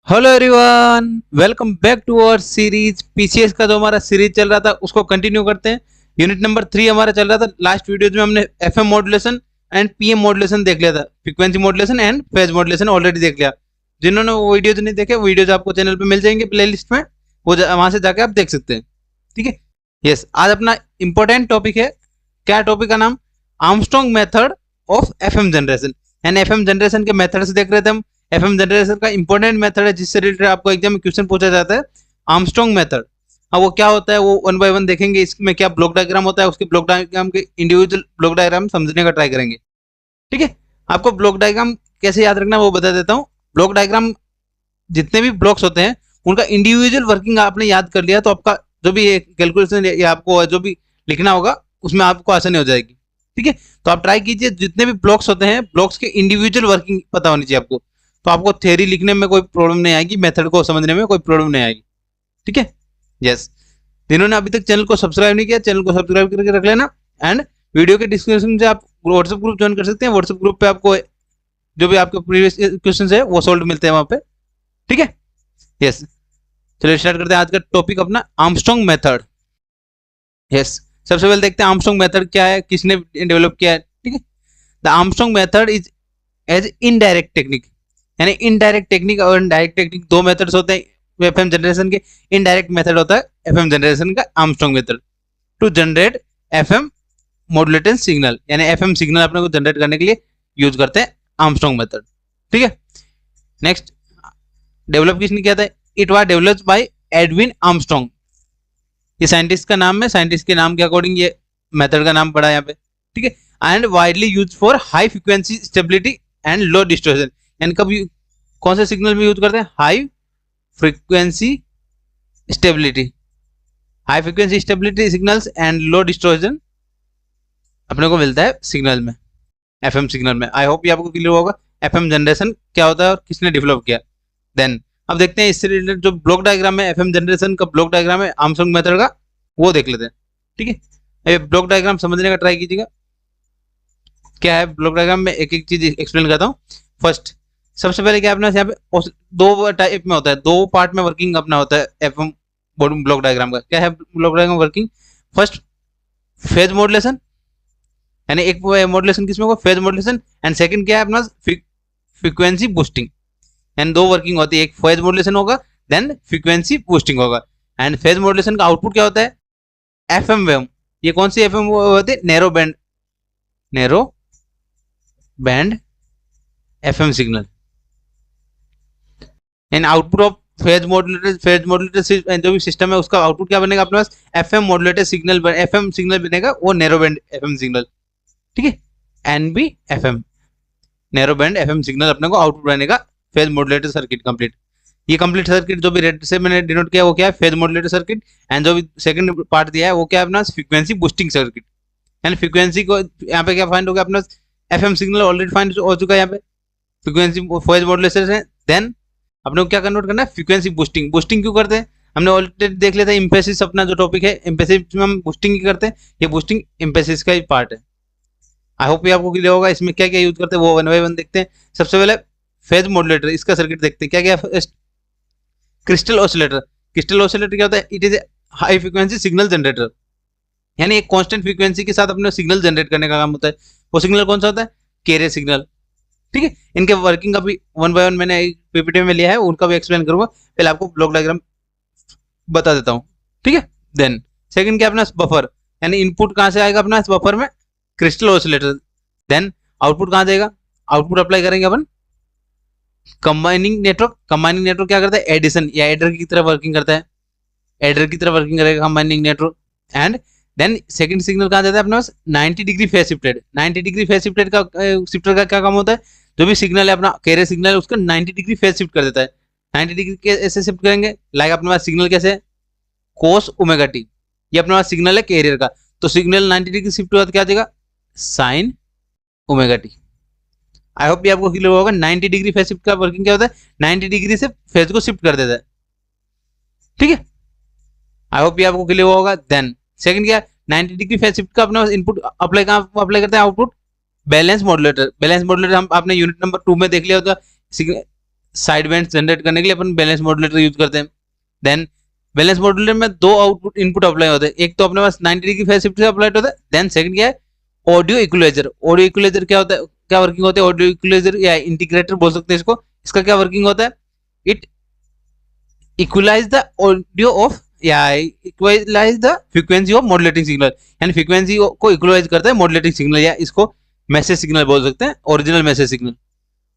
Hello everyone, welcome back to our series. PCS का जो हमारा सीरीज चल रहा था उसको कंटिन्यू करते हैं। यूनिट नंबर 3 हमारा चल रहा था। लास्ट वीडियोज में हमने FM modulation and PM modulation देख लिया था। Frequency modulation and phase modulation already देख लिया। जिन्होंने वो वीडियोज नहीं देखे, वीडियोज आपको चैनल पे मिल जाएंगे प्लेलिस्ट में, वो वहां से जाके आप देख सकते हैं। ठीक है। यस, आज अपना इंपॉर्टेंट टॉपिक है। क्या टॉपिक का नाम? Armstrong method of FM generation. यानी एफएम जनरेशन के मेथड से देख रहे थे हम। एफएम जनरेशन का इंपॉर्टेंट मेथड है जिससे रिलेटेड आपको एग्जाम में क्वेश्चन पूछा जाता है, आर्मस्ट्रॉन्ग मेथड। अब वो क्या होता है वो वन बाय वन देखेंगे। इसमें क्या ब्लॉक डायग्राम होता है, उसके ब्लॉक डायग्राम के इंडिविजुअल ब्लॉक डायग्राम समझने का ट्राई करेंगे। ठीक है। आपको ब्लॉक डायग्राम कैसे याद रखना है वो बता देता हूँ। ब्लॉक डायग्राम जितने भी ब्लॉक्स होते हैं उनका इंडिविजुअल वर्किंग आपने याद कर लिया तो आपका जो भी कैलकुलेशन या आपको जो भी लिखना होगा उसमें आपको आसानी हो जाएगी। ठीक है। तो आप ट्राई कीजिए, जितने भी ब्लॉक्स होते हैं ब्लॉक्स के इंडिविजुअल वर्किंग पता होनी चाहिए आपको। तो आपको थ्योरी लिखने में कोई प्रॉब्लम नहीं आएगी, मेथड को समझने में कोई प्रॉब्लम नहीं आएगी। ठीक है। यस, जिन्होंने अभी तक चैनल को सब्सक्राइब नहीं किया चैनल को सब्सक्राइब करके रख लेना। एंड वीडियो के डिस्क्रिप्शन से आप व्हाट्सएप ग्रुप ज्वाइन कर सकते हैं। व्हाट्सएप ग्रुप पे आपको जो भी आपके प्रीवियस क्वेश्चन है वो सॉल्व मिलते हैं वहां पे। ठीक है। यस, चलिए स्टार्ट करते हैं आज का टॉपिक अपना, आर्मस्ट्रॉन्ग मेथड। यस, सबसे पहले देखते हैं आर्मस्ट्रॉन्ग मेथड क्या है, किसने डेवलप किया है। ठीक है। The Armstrong method is as indirect technique. यानी इनडायरेक्ट टेक्निक और डायरेक्ट टेक्निक दो मेथड्स होते हैं एफएम जनरेशन के। इनडायरेक्ट मेथड होता है एफएम जनरेशन का Armstrong method to generate FM modulated signal. यानी एफएम सिग्नल अपने को जनरेट करने के लिए यूज करते हैं आर्मस्ट्रॉन्ग मेथड। ठीक है। नेक्स्ट, डेवलप किसने किया था? It was developed by Edwin Armstrong. ये साइंटिस्ट का नाम है, साइंटिस्ट के नाम के अकॉर्डिंग ये मेथड का नाम पड़ा यहाँ पे। ठीक है। And widely use for high frequency stability and low distortion. And कब कौन से सिग्नल में यूज करते हैं? High frequency stability. High frequency stability signals and low distortion अपने को मिलता है सिग्नल में, एफएम सिग्नल में। आई होप ये आपको क्लियर होगा एफएम जनरेशन क्या होता है और किसने डेवलप किया। देन अब देखते हैं इससे रिलेटेड जो ब्लॉक डायग्राम है, एफएम जनरेशन का ब्लॉक डायग्राम है आर्मस्ट्रॉन्ग मेथड का, वो देख लेते हैं। ठीक है। ये ब्लॉक डायग्राम समझने का ट्राई कीजिएगा क्या है ब्लॉक डायग्राम में। एक एक चीज एक्सप्लेन करता हूँ। फर्स्ट, सबसे पहले क्या अपना यहाँ पे दो टाइप में होता है, दो पार्ट में वर्किंग अपना होता है एफएम ब्लॉक डायग्राम का। क्या है block diagram working? First, phase modulation. यानी एक मॉड्यूलेशन किसमें होगा? Phase modulation. एंड सेकंड क्या है अपना? Frequency boosting. एंड दो वर्किंग होती है, एक फेज मॉड्यूलेशन होगा देन फ्रीक्वेंसी बूस्टिंग होगा। एंड फेज मॉड्यूलेशन का आउटपुट क्या होता है? FM wave. ये कौन सी एफएम होती है? Narrow band, narrow band FM signal. And output of phase modulated जो भी सिस्टम है उसका आउटपुट क्या बनेगा अपने पास? FM modulated signal, FM signal बनेगा वो नैरो बैंड एफएम सिग्नल। ठीक है। NB FM, narrow band FM signal अपने को आउटपुट बनेगा फेज मॉड्यूलेटेड सर्किट कंप्लीट। ये कंप्लीट सर्किट जो भी रेड से मैंने डिनोट किया वो क्या है? Phase modulated circuit. एंड जो भी सेकंड पार्ट दिया है वो क्या है अपना? Frequency boosting circuit. यानी फ्रीक्वेंसी को यहाँ पे क्या फाइंड होगा अपना? एफएम सिग्नल ऑलरेडी फाइंड हो चुका है यहाँ पे, फ्रीक्वेंसी फेज मॉड्यूलेशन है। देन अपने को क्या कन्वर्ट करना है? Frequency boosting. बूस्टिंग क्यों करते हैं? हमने ऑलरेडी देख लिया था इम्पेसिस अपना जो टॉपिक है, इम्पेसिस में हम बूस्टिंग ही करते हैं। ये बूस्टिंग इम्पेसिस का ही पार्ट है। आई होप ये आपको क्लियर होगा। इसमें क्या क्या यूज करते हैं वो वन बाय वन देखते हैं। सबसे पहले फेज मॉड्यूलेटर, इसका सर्किट देखते हैं क्या क्या। Crystal oscillator. क्रिस्टल ऑसिलेटर क्या होता है? It is high frequency signal generator. यानी एक कांस्टेंट फ्रीक्वेंसी के साथ अपने सिग्नल जनरेट करने का काम होता है। वो सिग्नल कौन सा होता है? Carrier signal. ठीक है। इनके वर्किंग का भी वन बाय वन मैंने पीपीटी में लिया है, उनका भी एक्सप्लेन करूंगा। पहले आपको ब्लॉक डायग्राम बता देता हूँ। ठीक है। देन सेकंड क्या अपना? बफर। यानी इनपुट कहाँ से आएगा अपना? इस बफर में क्रिस्टल ऑसिलेटर। देन आउटपुट कहाँ जाएगा? आउटपुट अप्लाई करेंगे अपन कंबाइनिंग नेटवर्क। कंबाइनिंग नेटवर्क क्या करता है? एडिशन या एडर की तरह वर्किंग करता है, एडर की तरह वर्किंग करेगा combining network. And then second signal कहाँ जाता है अपने पास? 90 degree phase shifted. 90 degree phase shifted का शिफ्टर का क्या काम होता है? जो भी सिग्नल है अपना कैरियर सिग्नल है उसका 90 डिग्री फेज शिफ्ट कर देता है। 90 डिग्री कैसे शिफ्ट करेंगे? लाइक अपने पास सिग्नल कैसे है? कोस ओमेगा टी। ये अपने पास सिग्नल है कैरियर का, तो सिग्नल 90 डिग्री शिफ्ट हुआ तो क्या आ जाएगा? Sine omega T. आई होप ये आपको क्लियर होगा। 90 डिग्री फेज शिफ्ट का वर्किंग क्या होता है? 90 डिग्री से फेज को शिफ्ट कर देता है। ठीक है। आई होप ये आपको क्लियर होगा। देन सेकंड क्या? 90 डिग्री फेज शिफ्ट का अपना इनपुट अप्लाई कहाँ अप्लाई करते हैं? Output balance modulator. Balance modulator हम आपने यूनिट नंबर 2 में देख लिया होगा। साइड बैंड जनरेट करने के लिए अपन बैलेंस मॉड्यूलेटर यूज करते हैं। देन बैलेंस मॉड्यूलेटर में दो आउटपुट इनपुट अप्लाई होते हैं, एक तो अपने पास 90 डिग्री फेज शिफ्ट से अप्लाई होता है। देन सेकंड क्या है, ऑडियो इक्वलाइजर। ऑडियो इक्वलाइजर क्या होता है, क्या वर्किंग होती है, ऑडियो इक्वलाइजर या इंटीग्रेटर बोल सकते हैं इसको। इसका क्या वर्किंग होता है, it equalise the audio of या equalise the frequency of modulating signal, यानी फ्रीक्वेंसी को इक्वलाइज करता है मॉड्यूलेटिंग सिग्नल, या इसको मैसेज सिग्नल बोल सकते हैं, original message signal.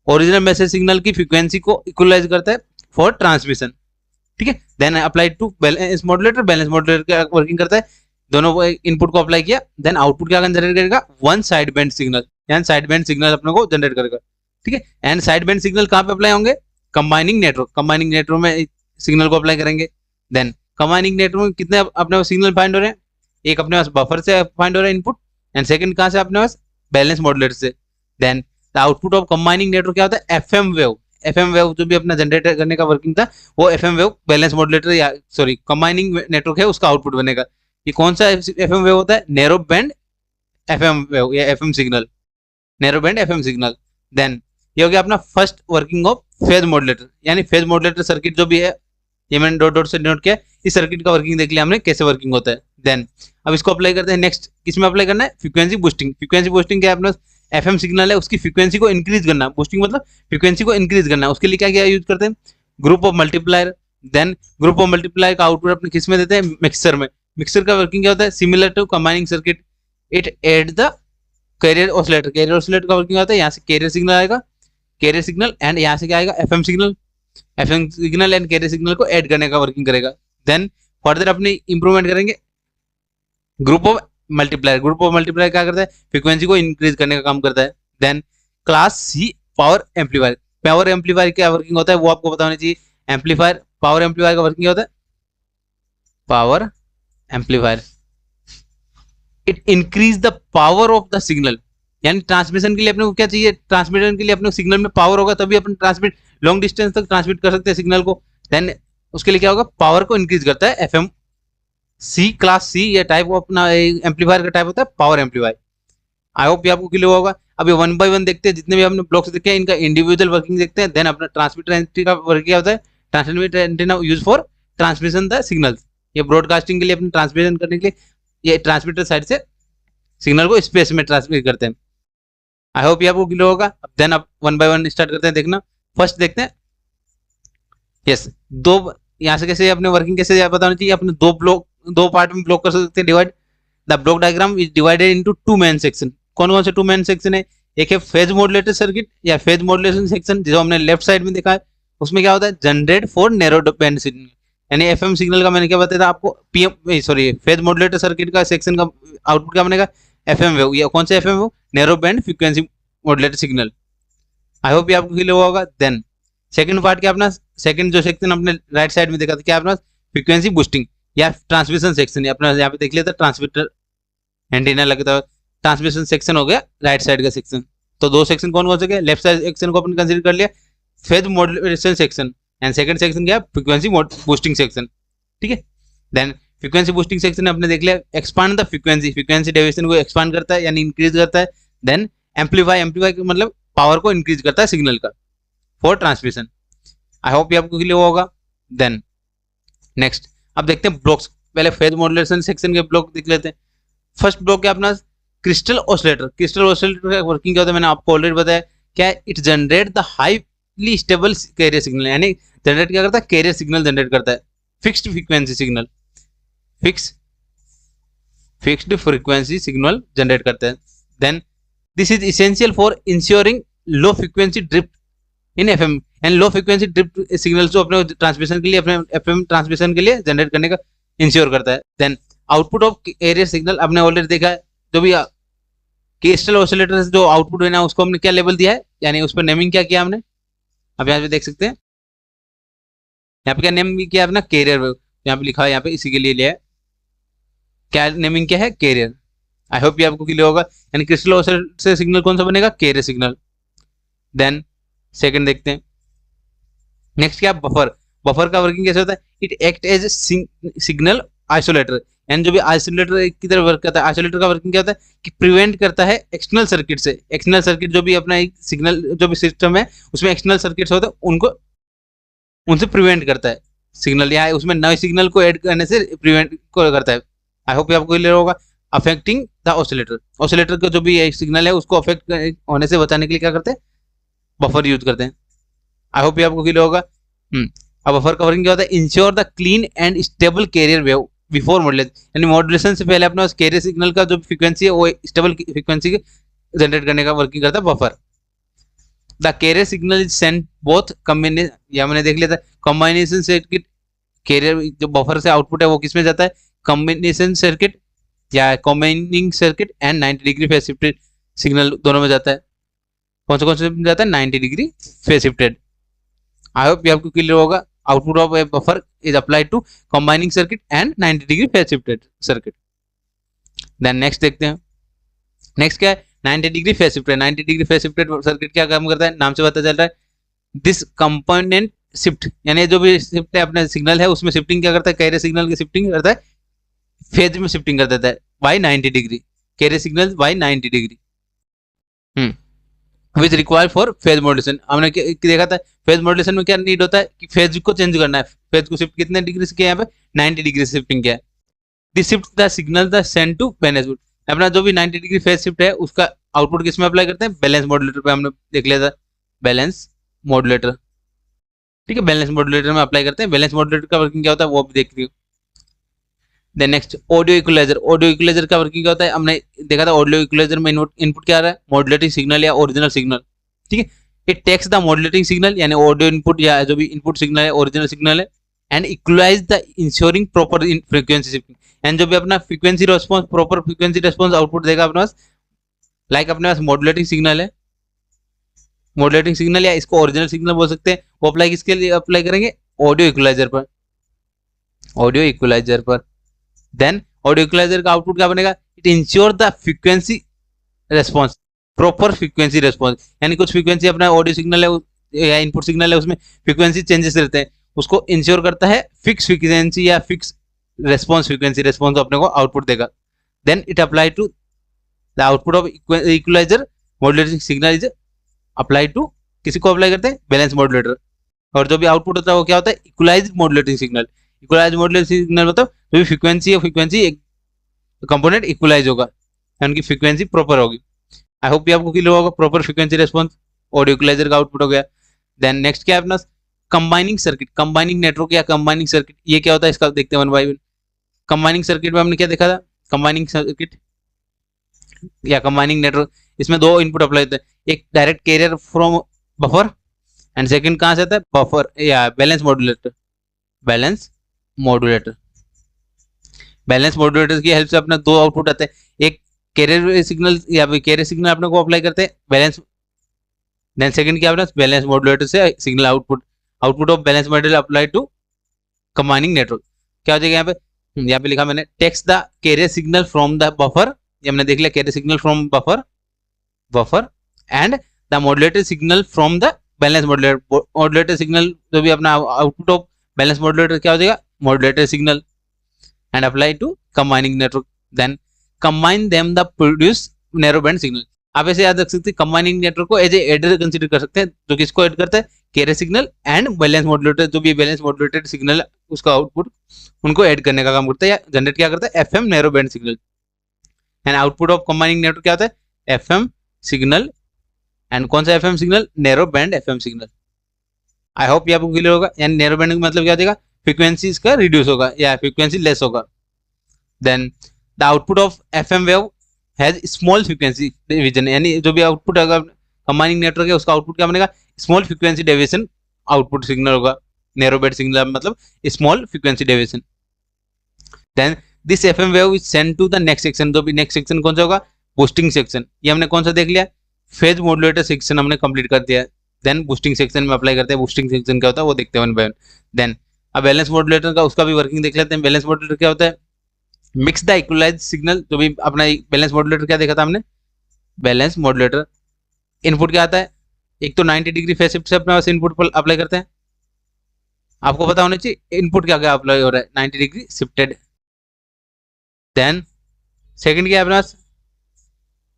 Original message signal की फ्रीक्वेंसी को इक्वलाइज करता है फॉर ट्रांसमिशन, ठीक है। Then apply to balance modulator, balance modulator क्या वर्किंग करता है, दोनों इनपुट को अप्लाई किया, देन आउटपुट क्या जनरेट करेगा, वन साइड बैंड सिग्नल, यानी साइड बैंड सिग्नल अपने को जनरेट करेगा, ठीक है। एंड साइड बैंड सिग्नल कहाँ पे अप्लाई होंगे, कंबाइनिंग नेटवर्क, कंबाइनिंग नेटवर्क में सिग्नल को अप्लाई करेंगे। देन कंबाइनिंग नेटवर्क में कितने अपने पास सिग्नल फाइंड हो रहे हैं, एक अपने पास बफर से फाइंड हो रहा है इनपुट, एंड सेकंड कहाँ से अपने पास, बैलेंस मॉड्यूलेटर से। Then the output of combining network क्या होता है, एफएम वेव। एफएम वेव जो भी अपना जनरेट करने का वर्किंग था, वो एफएम वेव बैलेंस मॉड्यूलेटर या सॉरी कंबाइनिंग नेटवर्क है उसका आउटपुट बनेगा। ये कौन सा एफएम वेव होता है, नैरो बैंड एफएम वेव या FM signal, narrow band FM signal. Then ये हो गया अपना first working of phase modulator, यानी फेज मॉड्यूलेटर सर्किट जो भी है, ये मैंने डॉट डॉट से नोट किया, इस सर्किट का वर्किंग देख लिया हमने कैसे वर्किंग होता है। देन अब इसको अप्लाई करते हैं, नेक्स्ट किसमें अप्लाई करना है, फ्रीक्वेंसी बूस्टिंग। फ्रीक्वेंसी बूस्टिंग क्या है, अपना एफएम सिग्नल है उसकी फ्रीक्वेंसी को इंक्रीज करना, बूस्टिंग मतलब फ्रीक्वेंसी को इंक्रीज करना, उसके लिए क्या क्या यूज करते हैं, group of multiplier. Then group of multiplier का आउटपुट अपने किस में देते हैं, मिक्सर में। मिक्सर का वर्किंग क्या होता है, similar to combining circuit, it add the carrier oscillator. Carrier oscillator का वर्किंग होता है, यहाँ से कैरियर सिग्नल आएगा, कैरियर सिग्नल, एंड यहाँ से क्या आएगा, FM signal. FM signal and carrier signal को ऐड करने का वर्किंग करेगा। देन फर्दर अपने इंप्रूवमेंट करेंगे, group of multiplier. Group of multiplier क्या करता है, फ्रीक्वेंसी को इंक्रीज करने का काम करता है। Then class C power amplifier. Power amplifier क्या वर्किंग होता है वो आपको पता होना चाहिए। एम्पलीफायर, पावर एम्पलीफायर का वर्किंग क्या होता है, power amplifier it increase the power of the signal, यानी ट्रांसमिशन के लिए अपने को क्या चाहिए, ट्रांसमिशन के लिए अपने सिग्नल में पावर होगा तभी अपन ट्रांसमिट लॉन्ग डिस्टेंस तक ट्रांसमिट कर सकते हैं सिग्नल को। देन उसके लिए क्या होगा, पावर को इंक्रीज करता है। एफएम सी, क्लास सी, ये टाइप अपना एम्पलीफायर का टाइप होता है पावर एम्पलीफायर। आई होप ये आपको क्लियर होगा। अभी वन बाय वन देखते हैं, जितने भी हमने ब्लॉक्स देखे हैं इनका इंडिविजुअल वर्किंग देखते हैं। देन अपना ट्रांसमीटर एंटीना का वर्क क्या होता है, transmitter antenna use for transmission the signal. ये ब्रॉडकास्टिंग के लिए अपने ट्रांसमिशन करने के लिए ये ट्रांसमीटर साइड से सिग्नल को स्पेस में ट्रांसमिट करते हैं। आई होप ये आपको क्लियर होगा। अब देन आप वन बाय वन स्टार्ट करते हैं देखना। फर्स्ट देखते हैं, यस, दो यहाँ से कैसे अपने वर्किंग कैसे बताना चाहिए, अपने दो ब्लॉक, दो पार्ट में ब्लॉक कर सकते हैं divide. The block diagram is divided into two main section. कौन कौन से टू मेन सेक्शन है, एक है फेज मॉड्यूलेटर सर्किट या फेज मॉड्यूलेशन सेक्शन, जो हमने लेफ्ट साइड में देखा है। उसमें क्या होता है, generate for narrow band signal, यानी एफएम सिग्नल का मैंने क्या बताया था आपको, PM sorry phase modulator circuit का सेक्शन का आउटपुट क्या बनेगा, एफएम वेव। ये कौन सा FM wave, narrow band frequency modulator signal. आई होप ये आपको क्लियर होगा। देन सेकंड पार्ट क्या अपना, सेकंड जो सेक्शन अपने राइट साइड में देखा था क्या अपना, फ्रीक्वेंसी बूस्टिंग या ट्रांसमिशन सेक्शन। अपना यहाँ पे देख लिया था ट्रांसमीटर एंटीना लगता है, ट्रांसमिशन सेक्शन हो गया राइट साइड का सेक्शन। तो दो सेक्शन कौन कौन से गए, लेफ्ट साइड सेक्शन को अपन कंसीडर कर लिया phase modulation section, and second section क्या, फ्रीक्वेंसी बूस्टिंग सेक्शन, ठीक है। देन फ्रीक्वेंसी बूस्टिंग सेक्शन अपने देख लिया, expand the frequency, frequency deviation को एक्सपांड करता है यानी इंक्रीज करता है। देन एम्पलीफाई, एम्पलीफाई मतलब पावर को इंक्रीज करता है सिग्नल का फॉर ट्रांसमिशन। आई होप ये आपको क्लियर होगा। देन नेक्स्ट अब देखते हैं ब्लॉक्स, पहले फेज मॉड्यूलेशन सेक्शन के ब्लॉक देख लेते हैं। फर्स्ट ब्लॉक क्या अपना, क्रिस्टल ऑसिलेटर। क्रिस्टल ऑसिलेटर का वर्किंग क्या होता है मैंने आपको ऑलरेडी बताया, क्या it generate the highly stable carrier signal, यानी जनरेट क्या करता है, कैरियर सिग्नल जनरेट करता है, fixed frequency signal, fixed frequency signal generate करता है। Then this is essential for ensuring low frequency drift in FM, and low frequency drift signals को अपने ट्रांसमिशन के लिए, अपने एफएम ट्रांसमिशन के लिए जनरेट करने का इंश्योर करता है। Then output of carrier signal आपने ऑलरेडी देखा है, जो भी क्रिस्टल ऑसिलेटर से जो आउटपुट है ना उसको हमने क्या लेबल दिया है, यानी उस पर नेमिंग क्या किया हमने, अब यहाँ पे देख सकते हैं, यहाँ पे क्या नेम किया अपना, कैरियर वेव, यहाँ पे लिखा है, यहाँ पे इसी के लिए लिया है, क्या नेमिंग क्या है, कैरियर। आई होप ये आपको क्लियर होगा। यानी क्रिस्टल ऑसिलेटर से सिग्नल कौन सा बनेगा, कैरियर सिग्नल। देन सेकंड देखते हैं, नेक्स्ट क्या, बफर। बफर का वर्किंग कैसे होता है, it act as signal isolator, यानी जो भी आइसोलेटर की तरह वर्क करता है। आइसोलेटर का वर्किंग क्या होता है कि प्रिवेंट करता है एक्सटर्नल सर्किट से, एक्सटर्नल सर्किट जो भी अपना एक सिग्नल जो भी सिस्टम है उसमें एक्सटर्नल सर्किट्स होते हैं उनको उनसे प्रिवेंट करता है सिग्नल, या उसमें नए सिग्नल को ऐड करने से प्रिवेंट को करता है। आई होप आपको क्लियर होगा। अफेक्टिंग द ऑसिलेटर, ऑसिलेटर का जो भी सिग्नल है उसको अफेक्ट होने से बचाने के लिए क्या करते हैं, बफर यूज करते हैं। आई होप आपको क्लियर होगा। अब बफर कवरिंग क्या होता है, ensure the clean and stable carrier wave before modulation, यानी मॉड्यूलेशन से पहले अपने कैरियर सिग्नल का जो फ्रीक्वेंसी है वो स्टेबल फ्रीक्वेंसी जनरेट करने का वर्किंग करता है buffer. The carrier signal is sent both combination, या मैंने देख लिया था कॉम्बिनेशन सर्किट, कैरियर जो बफर से आउटपुट है वो किस में जाता है, कॉम्बिनेशन सर्किट या combining circuit and 90 degree phase shifted signal दोनों में जाता है। कौन से में जाता है, 90 degree phase shifted. I hope आपको क्लियर होगा। Output of a buffer is applied to combining circuit and 90 degree phase shifted circuit. Then next देखते हैं, नेक्स्ट क्या है, 90 degree phase shifted. 90 degree phase shifted circuit क्या काम करता है, नाम से पता चल रहा है। दिस कंपोनेंट शिफ्ट, यानी जो भी शिफ्ट है अपने सिग्नल है उसमें शिफ्टिंग क्या करता है, कैरियर सिग्नल की शिफ्टिंग करता है, फेज में शिफ्टिंग कर देता है by 90 degree, carrier signal by 90 degree which require for phase modulation. हमने देखा था फेज मॉड्यूलेशन में क्या नीड होता है कि फेज को चेंज करना है, फेज को शिफ्ट कितने डिग्री से किया है, यहाँ पे 90 डिग्री से शिफ्टिंग किया है। This shift the signal the send to balance mode, अपना जो भी 90 डिग्री फेज शिफ्ट है उसका आउटपुट किस में अप्लाई करते हैं, बैलेंस मॉड्यूलेटर पे। हमने देख लिया था बैलेंस मॉड्यूलेटर, ठीक है, बैलेंस मॉड्यूलेटर में अप्लाई करते हैं। बैलेंस मॉड्यूलेटर का वर्किंग क्या होता है वो भी देख लियो। Then next audio equaliser. Audio equaliser का वर्किंग क्या होता है, हमने देखा था ऑडियो इक्वलाइजर में इनपुट क्या आ रहा है, मॉड्यूलेटिंग सिग्नल या ओरिजिनल सिग्नल, ठीक है। It takes the modulating signal यानी ऑडियो इनपुट या जो भी इनपुट सिग्नल है ओरिजिनल सिग्नल है, and equalise the ensuring proper in frequency shifting, and जो भी अपना frequency response proper frequency response output देगा अपने पास, लाइक अपने पास मॉड्यूलेटिंग सिग्नल है, मॉड्यूलेटिंग सिग्नल या इसको ओरिजिनल सिग्नल बोल सकते हैं, वो अप्लाई किसके लिए अप्लाई करेंगे, ऑडियो इक्वलाइजर पर, ऑडियो इक्वलाइजर पर। देन ऑडियो इक्वलाइजर का आउटपुट क्या बनेगा, it ensure the frequency response proper frequency response, यानी कुछ फ्रीक्वेंसी अपना ऑडियो सिग्नल है या इनपुट सिग्नल है उसमें फ्रीक्वेंसी चेंजेस रहते हैं, उसको इंश्योर करता है फिक्स फ्रीक्वेंसी या फिक्स रेस्पॉन्स फ्रीक्वेंसी रेस्पॉन्स अपने को आउटपुट देगा। Then it apply to the output of equaliser modulating signal is apply to, किसी को अप्लाई करते हैं, बैलेंस मॉड्यूलेटर। और जो भी आउटपुट होता है वो क्या होता है, equalise modulating signal. Equalise modulating signal मतलब जो भी फ्रीक्वेंसी है फ्रीक्वेंसी एक कंपोनेंट इक्वलाइज होगा, उनकी फ्रीक्वेंसी प्रॉपर होगी। आई होप आपको क्लियर होगा, proper frequency response audio equaliser का आउटपुट हो गया। देन नेक्स्ट क्या है अपना, कंबाइनिंग सर्किट, कंबाइनिंग नेटवर्क या कंबाइनिंग सर्किट, ये क्या होता है इसका देखते हैं one by one. Combining circuit में हमने क्या देखा था, कंबाइनिंग सर्किट या कंबाइनिंग नेटवर्क, इसमें दो इनपुट अप्लाई होते हैं, एक direct carrier from buffer and second कहां से आता है, बफर या balance modulator, balance modulator. Balance modulator की हेल्प से अपना दो आउटपुट आते हैं, एक कैरियर सिग्नल या कैरियर सिग्नल अपने को अप्लाई करते हैं बैलेंस, देन सेकंड क्या अपना बैलेंस मॉड्यूलेटर से signal output, output of balance modulator apply to combining network. क्या हो जाएगा यहाँ पे लिखा मैंने, takes the carrier signal from the buffer, ये हमने देख लिया carrier signal from buffer and the modulated signal from the balance modulator. Modulated signal जो भी अपना आउटपुट ऑफ बैलेंस मॉड्यूलेटर क्या हो जाएगा, modulated signal and apply to combining network. Then combine them the produce narrow band signal. आप ऐसे याद रख सकते हैं, कंबाइनिंग नेटवर्क को एज ए एडर कंसीडर कर सकते हैं, जो किसको ऐड करता है, carrier signal and balance modulator, जो भी बैलेंस मॉड्यूलेटेड सिग्नल उसका आउटपुट उनको ऐड करने का काम करता है या जनरेट क्या करता है, FM narrow band signal. And output of combining network क्या होता है, एफएम सिग्नल, एंड कौन सा FM signal, narrow band FM signal. आई होप ये आपको क्लियर होगा, यानी नैरो बैंड का मतलब क्या देगा, फ्रीक्वेंसी इसका रिड्यूस होगा या फ्रीक्वेंसी लेस होगा। Then the output of FM wave has small frequency division, यानी जो भी आउटपुट अगर कंबाइनिंग नेटवर्क है उसका आउटपुट क्या बनेगा, small frequency deviation output signal होगा, नैरो बैंड सिग्नल मतलब small frequency deviation. Then this FM wave is send to the next section, जो भी नेक्स्ट सेक्शन कौन सा होगा, बूस्टिंग सेक्शन। ये हमने कौन सा देख लिया, फेज मॉड्यूलेटर सेक्शन हमने कंप्लीट कर दिया है। देन बूस्टिंग सेक्शन में अप्लाई करते हैं, बूस्टिंग सेक्शन क्या होता है वो देखते हैं वन बाय वन। देन अब बैलेंस मॉड्यूलेटर का उसका भी वर्किंग देख लेते हैं। बैलेंस मॉड्यूलेटर क्या होता है, मिक्स द इक्वलाइज सिग्नल, जो भी अपना बैलेंस मॉड्यूलेटर क्या देखा था हमने, बैलेंस मॉड्यूलेटर इनपुट क्या आता है, एक तो 90 डिग्री फेज शिफ्ट से अपने पास इनपुट पर अप्लाई करते हैं, आपको पता होना चाहिए इनपुट क्या क्या अप्लाई हो रहा है, 90 डिग्री शिफ्टेड। देन सेकंड क्या है अपने पास,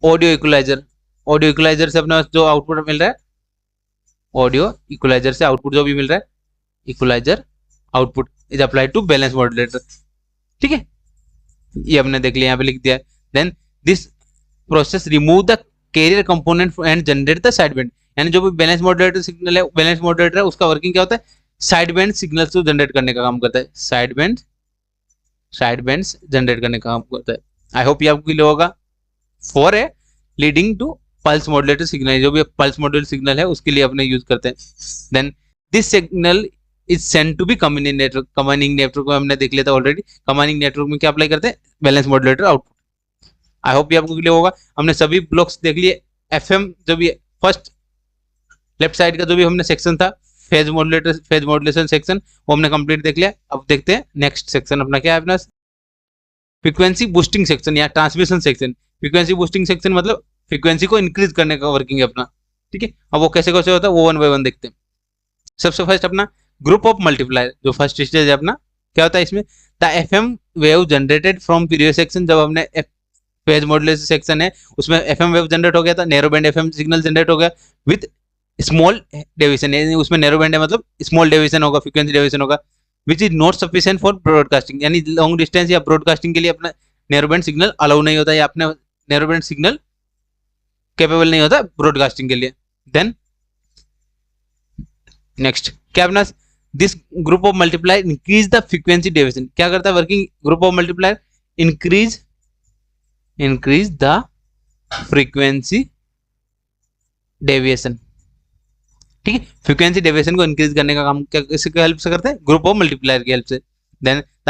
ऑडियो इक्वलाइजर, ऑडियो इक्वलाइजर से अपने पास जो आउटपुट मिल रहा है, ऑडियो इक्वलाइजर से आउटपुट जो भी मिल रहा है equaliser output is applied to balance modulator. ठीक है, ये हमने देख लिया, यहाँ पे लिख दिया। Then this process remove the carrier component and generate the side band, यानी जो भी बैलेंस मॉड्यूलेटर सिग्नल है, बैलेंस मॉड्यूलेटर है, उसका वर्किंग क्या होता है, साइड बैंड सिग्नल्स को जनरेट करने का काम करता है, साइड बैंड्स जनरेट करने का काम करता है। आई होप ये आपको क्लियर होगा। 4 है leading to pulse modulator signal, जो भी पल्स मॉड्यूलेटर सिग्नल है उसके लिए अपने यूज करते हैं। Then this signal is send to be combining network, combining network को हमने देख लिया था ऑलरेडी। कम्बाइनिंग नेटवर्क में क्या अप्लाई करते हैं, balance modulator output. I hope ये आपको क्लियर होगा। हमने सभी ब्लॉक्स देख लिए। एफएम जो भी फर्स्ट लेफ्ट साइड का जो भी हमने सेक्शन था, फेज मॉड्यूलेशन सेक्शन, वो हमने कंप्लीट देख लिया। अब देखते हैं नेक्स्ट सेक्शन अपना क्या है, अपना फ्रीक्वेंसी बूस्टिंग सेक्शन या transmission section. Frequency boosting section मतलब फ्रीक्वेंसी को इंक्रीज करने का वर्किंग है अपना। ठीक है, अब वो कैसे कैसे होता है वो 1 बाय 1 देखते हैं। सबसे फर्स्ट अपना ग्रुप ऑफ मल्टीप्लायर, जो फर्स्ट स्टेज है अपना, क्या होता है इसमें, the FM wave generated from previous section. जब हमने फेज मॉड्यूलेशन सेक्शन है उसमें एफएम वेव जनरेट हो गया था, narrow band FM signal generate हो गया विद स्मॉल डेविएशन, उसमें नैरो बैंड है मतलब स्मॉल डेविएशन होगा, फ्रीक्वेंसी डेविएशन होगा, which is not sufficient for broadcasting, यानी लॉन्ग डिस्टेंस या ब्रॉडकास्टिंग के लिए अपना नैरो बैंड सिग्नल अलाउ नहीं होता, या अपने नैरो बैंड सिग्नल कैपेबल नहीं होता ब्रॉडकास्टिंग के लिए। देन नेक्स्ट क्या अपना this group of multiplier increase the frequency deviation. क्या करता है working group of multiplier, increase the frequency deviation. ठीक है, फ्रीक्वेंसी डेविएशन को इंक्रीज करने का काम किसके हेल्प से करते हैं, ग्रुप ऑफ मल्टीप्लायर की हेल्प से। Then the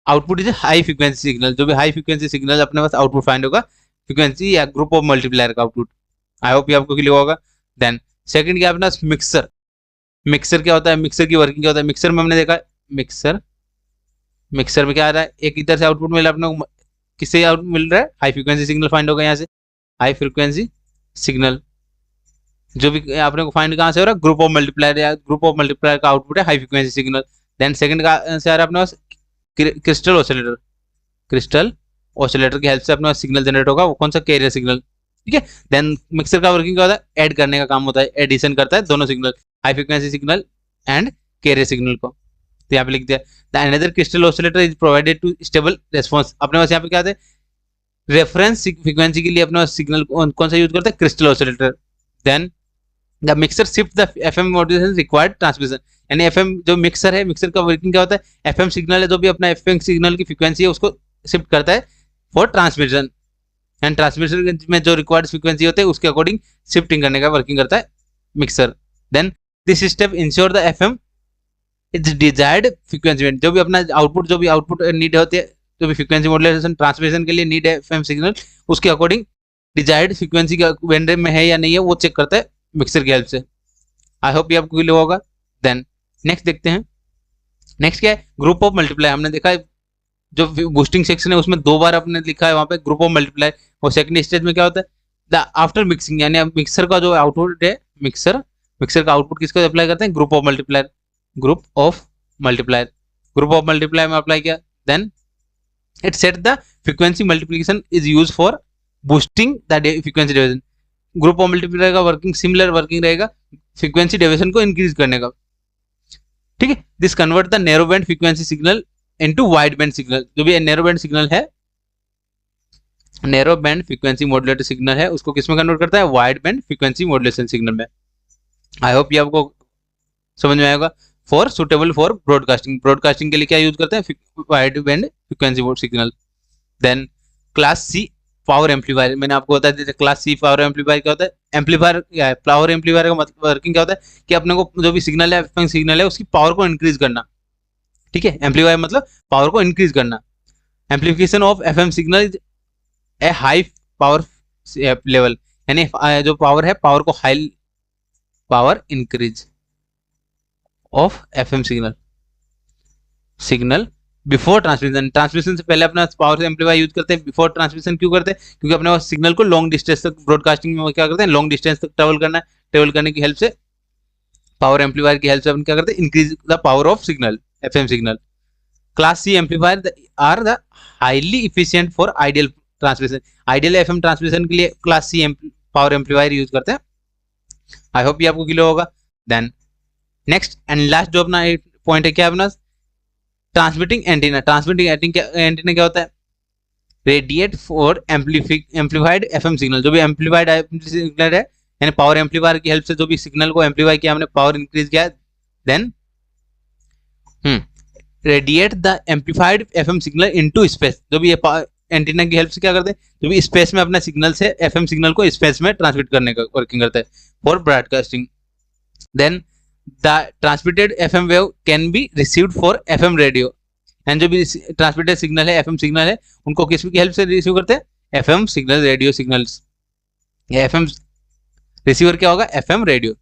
output is high frequency signal, जो भी हाई फ्रीक्वेंसी सिग्नल अपने पास आउटपुट फाइंड होगा फ्रीक्वेंसी या ग्रुप ऑफ मल्टीप्लायर का आउटपुट। आई होप ये आपको क्लियर होगा। देन सेकंड क्या अपना मिक्सर। मिक्सर क्या होता है, मिक्सर की वर्किंग क्या होता है, मिक्सर में हमने देखा मिक्सर में क्या आ रहा है, एक इधर से आउटपुट मिला अपने को, किससे आउटपुट मिल रहा है, हाई फ्रीक्वेंसी सिग्नल फाइंड होगा यहाँ से, हाई फ्रीक्वेंसी सिग्नल जो भी आपने को फाइंड कहाँ से हो रहा है, ग्रुप ऑफ मल्टीप्लायर, या ग्रुप ऑफ मल्टीप्लायर का आउटपुट है high frequency signal. Then second का से आ रहा है अपने पास क्रिस्टल ऑसिलेटर की हेल्प से अपना सिग्नल जनरेट होगा, वो कौन सा, कैरियर सिग्नल। ठीक है, देन मिक्सर का वर्किंग क्या होता है, ऐड करने का काम होता है, एडिशन करता है दोनों signal, high frequency signal and carrier signal को। तो यहाँ पे लिख दिया the another crystal oscillator is provided to stable response. अपने पास यहाँ पे क्या है, रेफरेंस फ्रीक्वेंसी के लिए अपना सिग्नल कौन सा यूज करते हैं, crystal oscillator. Then the mixer shift the FM modulation required transmission, यानी एफएम जो मिक्सर है, मिक्सर का वर्किंग क्या होता है, एफएम सिग्नल है जो भी अपना एफएम सिग्नल की फ्रीक्वेंसी है उसको शिफ्ट करता है फॉर ट्रांसमिशन, एंड ट्रांसमिशन में जो रिक्वायर्ड फ्रीक्वेंसी होते हैं उसके अकॉर्डिंग शिफ्टिंग करने का वर्किंग करता है mixer. Then this step ensure the FM is desired frequency band, जो भी अपना आउटपुट नीड होती है, जो भी फ्रीक्वेंसी मॉड्यूलेशन ट्रांसमिशन के लिए नीड है एफएम सिग्नल, उसके अकॉर्डिंग डिजायर्ड फ्रीक्वेंसी का बैंड में है या नहीं है वो चेक करता है मिक्सर की हेल्प से। आई होप ये आपको क्लियर होगा। देन नेक्स्ट देखते हैं, नेक्स्ट क्या है, ग्रुप ऑफ मल्टीप्लाई। हमने देखा है जो बूस्टिंग सेक्शन है उसमें 2 बार आपने लिखा है वहां पे ग्रुप ऑफ मल्टीप्लाई, और सेकंड स्टेज में क्या होता है, द आफ्टर मिक्सिंग, यानी मिक्सर का जो आउटपुट है, मिक्सर का आउटपुट किसको अप्लाई करते हैं, ग्रुप ऑफ मल्टीप्लायर में अप्लाई किया। Then it set the frequency multiplication is use for boosting the frequency division. Group of multiplier का वर्किंग सिमिलर वर्किंग रहेगा फ्रीक्वेंसी डेविएशन को इंक्रीज करने का। ठीक है, this convert the narrow band frequency signal into wide band signal. जो भी narrow band signal है, narrow band frequency modulator signal है, उसको किसमें कन्वर्ट करता है, wide band frequency modulation signal में। आई होप ये आपको समझ में आएगा। फॉर सुटेबल फॉर ब्रॉडकास्टिंग के लिए क्या यूज करते हैं, wide band frequency signal. Then class C power amplifier, मैंने आपको बताया जैसे क्लास सी पावर एम्पलीफायर क्या होता है, एम्पलीफायर क्या है, पावर एम्पलीफायर का मतलब वर्किंग क्या होता है कि अपने को जो भी सिग्नल है उसकी पावर को इंक्रीज करना। ठीक है, एम्पलीफायर मतलब पावर को इंक्रीज करना। Amplification of FM signal is a high power level, यानी जो पावर है, पावर को high power increase of FM signal before transmission से पहले अपना पावर एम्पलीफायर यूज करते हैं। बिफोर ट्रांसमिशन क्यों करते हैं, क्योंकि अपने सिग्नल को लॉन्ग डिस्टेंस तक ब्रॉडकास्टिंग में क्या करते हैं, लॉन्ग डिस्टेंस तक ट्रेवल करना है। ट्रेवल करने की हेल्प से पावर एम्पलीफायर की हेल्प से अपन क्या करते हैं, increase the power of signal, FM signal. Class C amplifier are the highly efficient for ideal transmission. Ideal FM transmission के लिए class C power amplifier use करते हैं। आई होप ये आपको क्लियर होगा। देन नेक्स्ट एंड लास्ट जो अपना point है क्या अपना, ट्रांसमिटिंग एंटीना। ट्रांसमिटिंग एंटीना क्या होता है, radiate for amplified FM signal. जो भी एम्पलीफाइड सिग्नल है, यानी पावर एम्पलीफायर की हेल्प से जो भी सिग्नल को एम्पलीफाई किया हमने, पावर इंक्रीज किया, then radiate the amplified FM signal into space. जो भी ये एंटीना की हेल्प से क्या करते हैं, जो भी स्पेस में अपना सिग्नल से एफएम सिग्नल को स्पेस में ट्रांसमिट करने का वर्किंग करता है for broadcasting. Then the transmitted FM wave can be received for FM radio. And जो भी ट्रांसमिटेड सिग्नल है, एफएम सिग्नल है, उनको किसकी हेल्प से रिसीव करते हैं, एफएम सिग्नल, रेडियो सिग्नल्स। ये एफएम रिसीवर क्या होगा, एफएम रेडियो।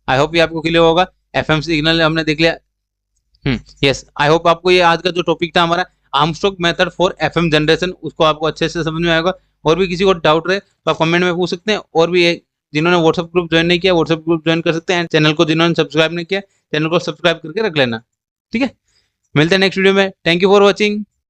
आई होप ये आपको क्लियर होगा। एफएम सिग्नल हमने देख लिया। यस, आई होप आपको ये आज का जो टॉपिक था हमारा Armstrong method for FM generation, उसको आपको अच्छे से समझ में आएगा। और भी किसी को डाउट रहे तो आप कमेंट में पूछ सकते हैं। और भी जिन्होंने व्हाट्सएप ग्रुप ज्वाइन नहीं किया, व्हाट्सएप ग्रुप ज्वाइन कर सकते हैं। चैनल को जिन्होंने सब्सक्राइब नहीं किया, चैनल को सब्सक्राइब करके रख लेना। ठीक है, मिलते हैं नेक्स्ट वीडियो में। Thank you for watching.